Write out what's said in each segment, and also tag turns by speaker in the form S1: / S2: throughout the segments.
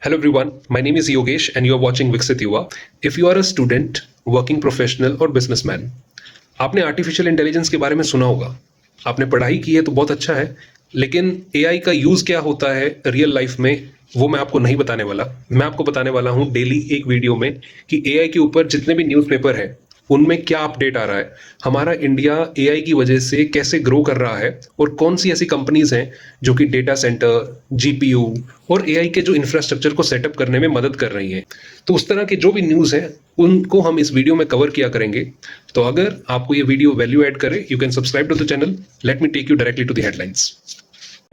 S1: Hello everyone, my name is Yogesh and you are watching Viksit Yuva. If you are a student, working professional और businessman, आपने artificial intelligence के बारे में सुना होगा। आपने पढ़ाई की है तो बहुत अच्छा है, लेकिन एआई का यूज क्या होता है रियल लाइफ में वो मैं आपको नहीं बताने वाला। मैं आपको बताने वाला हूँ डेली एक वीडियो में कि एआई के ऊपर जितने भी न्यूज़पेपर है उनमें क्या अपडेट आ रहा है, हमारा इंडिया एआई की वजह से कैसे ग्रो कर रहा है और कौन सी ऐसी कंपनीज हैं जो कि डेटा सेंटर, जीपीयू और एआई के जो इंफ्रास्ट्रक्चर को सेटअप करने में मदद कर रही हैं। तो उस तरह के जो भी न्यूज़ हैं उनको हम इस वीडियो में कवर किया करेंगे। तो अगर आपको ये वीडियो वैल्यू ऐड करे, you can subscribe to the channel. Let me take you directly to the headlines.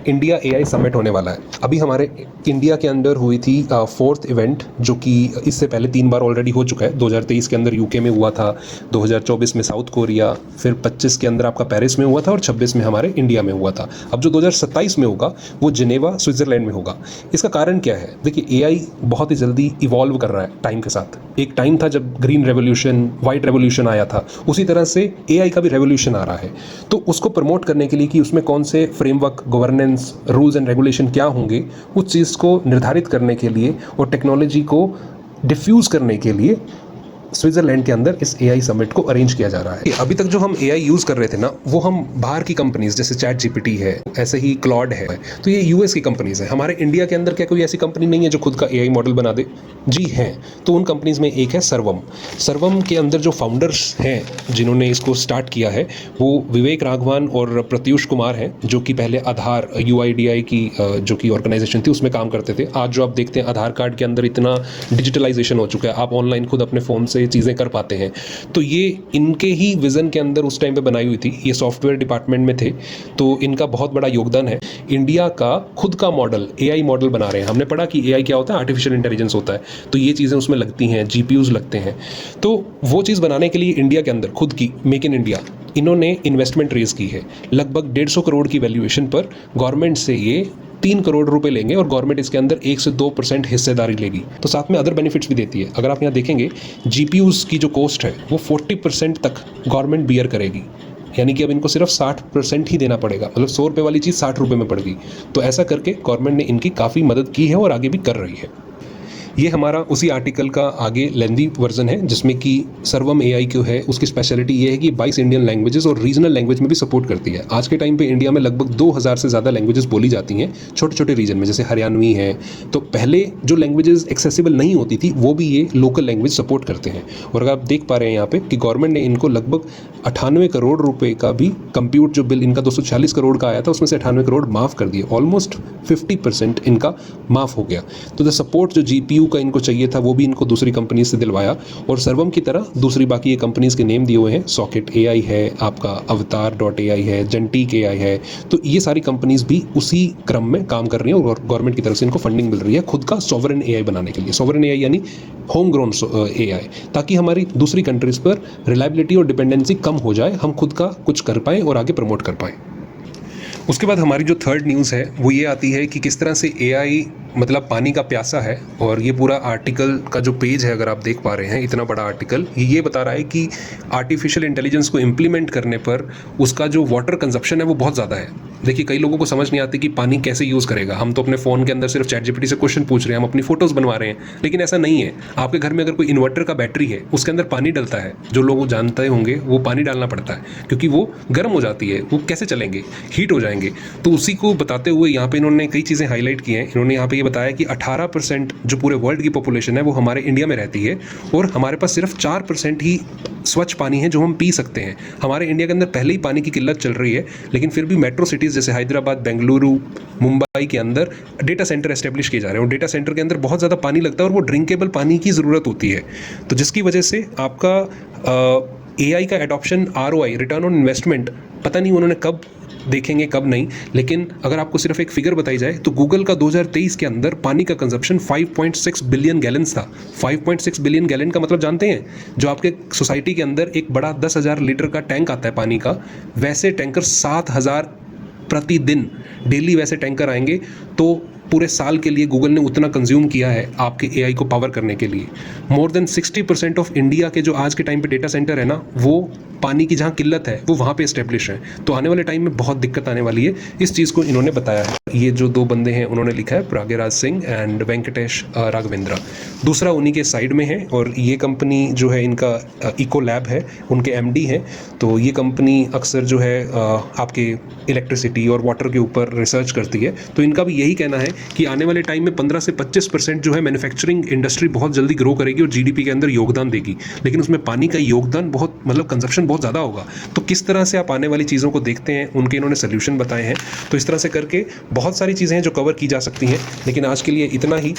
S1: India AI summit होने वाला है। अभी हमारे इंडिया के अंदर हुई थी फोर्थ इवेंट, जो कि इससे पहले 3 बार ऑलरेडी हो चुका है। 2023 के अंदर यूके में हुआ था, 2024 में साउथ कोरिया, फिर 25 के अंदर आपका पेरिस में हुआ था और 26 में हमारे इंडिया में हुआ था। अब जो 2027 में होगा वो जिनेवा स्विट्जरलैंड में होगा। इसका कारण क्या है? देखिए, एआई बहुत ही जल्दी इवॉल्व कर रहा है टाइम के साथ। एक टाइम था जब ग्रीन रेवोल्यूशन, वाइट रेवोल्यूशन आया था, उसी तरह से एआई का भी रेवोल्यूशन आ रहा है। तो उसको प्रमोट करने के लिए कि उसमें कौन से framework, governance, rules and regulation क्या होंगे, उस चीज़ को निर्धारित करने के लिए और टेक्नोलॉजी को डिफ्यूज़ करने के लिए स्विट्जरलैंड के अंदर इस एआई समिट को अरेंज किया जा रहा है। अभी तक जो हम एआई यूज़ कर रहे थे ना, वो हम बाहर की कंपनीज जैसे चैट जीपीटी है, ऐसे ही क्लॉड है, तो ये यूएस की कंपनीज है। हमारे इंडिया के अंदर क्या कोई ऐसी कंपनी नहीं है जो खुद का एआई मॉडल बना दे? जी हैं। तो उन कंपनीज में एक है सर्वम। सर्वम के अंदर जो फाउंडर्स हैं जिन्होंने इसको स्टार्ट किया है वो विवेक राघवन और प्रत्यूष कुमार हैं, जो कि पहले आधार यूआईडीआई की जो कि ऑर्गेनाइजेशन थी उसमें काम करते थे। आज जो आप देखते हैं आधार कार्ड के अंदर इतना डिजिटलाइजेशन हो चुका है, आप ऑनलाइन खुद अपने फ़ोन से चीज़ें कर पाते हैं। तो ये इनके ही विज़न के अंदर उस टाइम पे बनाई हुई थी। ये सॉफ्टवेयर डिपार्टमेंट में थे, तो इनका बहुत बड़ा योगदान है। इंडिया का खुद का मॉडल, एआई मॉडल बना रहे हैं। हमने पढ़ा कि एआई क्या होता है, आर्टिफिशियल इंटेलिजेंस होता है, तो ये चीज़ें उसमें लगती हैं, जीपीयूज़ लगते हैं। तो वो चीज़ बनाने के लिए इंडिया के अंदर खुद की मेक इन इंडिया इन्होंने इन्वेस्टमेंट रेज की है। लगभग 150 करोड़ की वैल्यूएशन पर गवर्नमेंट से ये 3 करोड़ रुपए लेंगे और गवर्नमेंट इसके अंदर 1 से 2% हिस्सेदारी लेगी। तो साथ में अदर बेनिफिट्स भी देती है। अगर आप यहाँ देखेंगे, जीपीयूज़ की जो कॉस्ट है वो 40% तक गवर्नमेंट बियर करेगी। यानी कि अब इनको सिर्फ 60% ही देना पड़ेगा, मतलब 100 रुपये वाली चीज़ 60 रुपये में पड़ गई। तो ऐसा करके गवर्नमेंट ने इनकी काफ़ी मदद की है और आगे भी कर रही है। ये हमारा उसी आर्टिकल का आगे लेंदी वर्जन है, जिसमें कि सर्वम एआई क्यों है, उसकी स्पेशलिटी ये है कि 22 इंडियन लैंग्वेजेस और रीजनल लैंग्वेज में भी सपोर्ट करती है। आज के टाइम पे इंडिया में लगभग 2000 से ज़्यादा लैंग्वेजेस बोली जाती हैं छोटे छोटे रीजन में, जैसे हरियाणवी है। तो पहले जो लैंग्वेजेस एक्सेसिबल नहीं होती थी वो भी ये लोकल लैंग्वेज सपोर्ट करते हैं। और अगर आप देख पा रहे हैं यहाँ पे कि गवर्नमेंट ने इनको लगभग 98 करोड़ रुपये का भी कंप्यूट, जो बिल इनका 246 करोड़ का आया था उसमें से 98 करोड़ माफ़ कर दिए। ऑलमोस्ट 50% इनका माफ़ हो गया। तो द सपोर्ट जो जीपीयू का इनको चाहिए था वो भी इनको दूसरी कंपनी से दिलवाया। और सर्वम की तरह दूसरी बाकी ये कंपनीज के नेम दिए हुए हैं, सॉकेट एआई है, आपका अवतार.ai है, जेंटिक एआई है। तो ये सारी कंपनीज भी उसी क्रम में काम कर रही हैं और गवर्नमेंट की तरफ से इनको फंडिंग मिल रही है खुद का सॉवरेन एआई बनाने के लिए। सॉवरेन एआई यानी होम ग्रोन एआई, ताकि हमारी दूसरी कंट्रीज पर रिलायबिलिटी और डिपेंडेंसी कम हो जाए, हम खुद का कुछ कर पाएँ और आगे प्रमोट कर पाएँ। उसके बाद हमारी जो थर्ड न्यूज़ है वो ये आती है कि किस तरह से एआई मतलब पानी का प्यासा है। और ये पूरा आर्टिकल का जो पेज है, अगर आप देख पा रहे हैं, इतना बड़ा आर्टिकल ये बता रहा है कि आर्टिफिशियल इंटेलिजेंस को इम्प्लीमेंट करने पर उसका जो वाटर कंजप्शन है वो बहुत ज़्यादा है। देखिए, कई लोगों को समझ नहीं आती कि पानी कैसे यूज़ करेगा। हम तो अपने फ़ोन के अंदर सिर्फ चैट जीपीटी से क्वेश्चन पूछ रहे हैं, हम अपनी फोटोज़ बनवा रहे हैं, लेकिन ऐसा नहीं है। आपके घर में अगर कोई इन्वर्टर का बैटरी है, उसके अंदर पानी डलता है, जो लोग जानते होंगे वो पानी डालना पड़ता है क्योंकि वो गर्म हो जाती है, वो कैसे चलेंगे, हीट हो जाएंगे। तो उसी को बताते हुए यहाँ पे इन्होंने कई चीज़ें हाईलाइट की हैं। इन्होंने यहाँ पे ये बताया कि 18% जो पूरे वर्ल्ड की पॉपुलेशन है वो हमारे इंडिया में रहती है और हमारे पास सिर्फ 4% ही स्वच्छ पानी है जो हम पी सकते हैं। हमारे इंडिया के अंदर पहले ही पानी की किल्लत चल रही है, लेकिन फिर भी मेट्रो सिटीज़ जैसे हैदराबाद, बेंगलुरु, मुंबई के अंदर डेटा सेंटर एस्टेब्लिश किए जा रहे हैं और डेटा सेंटर के अंदर बहुत ज़्यादा पानी लगता है और वो ड्रिंकेबल पानी की ज़रूरत होती है। तो जिसकी वजह से आपका एआई का adoption, ROI, return on investment, पता नहीं उन्होंने कब देखेंगे कब नहीं। लेकिन अगर आपको सिर्फ एक फिगर बताई जाए तो गूगल का 2023 के अंदर पानी का कंजप्शन 5.6 बिलियन गैलन्स था। 5.6 बिलियन गैलन का मतलब जानते हैं? जो आपके सोसाइटी के अंदर एक बड़ा 10,000 लीटर का टैंक आता है पानी का, वैसे टैंकर 7,000 प्रतिदिन डेली वैसे टैंकर आएंगे। तो पूरे साल के लिए गूगल ने उतना कंज्यूम किया है आपके एआई को पावर करने के लिए। मोर देन 60% ऑफ इंडिया के जो आज के टाइम पे डेटा सेंटर है ना, वो पानी की जहाँ किल्लत है वो वहाँ पे इस्टेब्लिश है। तो आने वाले टाइम में बहुत दिक्कत आने वाली है, इस चीज़ को इन्होंने बताया है। ये जो दो बंदे हैं उन्होंने लिखा है, प्राग्यराज सिंह एंड वेंकटेश राघवेंद्रा। दूसरा उन्हीं के साइड में है, और ये कंपनी जो है इनका इको लैब है, उनके एमडी हैं। तो ये कंपनी अक्सर जो है आपके इलेक्ट्रिसिटी और वाटर के ऊपर रिसर्च करती है। तो इनका भी यही कहना है कि आने वाले टाइम में 15 से 25% जो है मैन्युफैक्चरिंग इंडस्ट्री बहुत जल्दी ग्रो करेगी और जीडीपी के अंदर योगदान देगी। लेकिन उसमें पानी का योगदान बहुत, मतलब कंजप्शन बहुत ज़्यादा होगा। तो किस तरह से आप आने वाली चीज़ों को देखते हैं, उनके इन्होंने सोल्यूशन बताए हैं। तो इस तरह से करके बहुत सारी चीज़ें हैं जो कवर की जा सकती हैं, लेकिन आज के लिए इतना ही।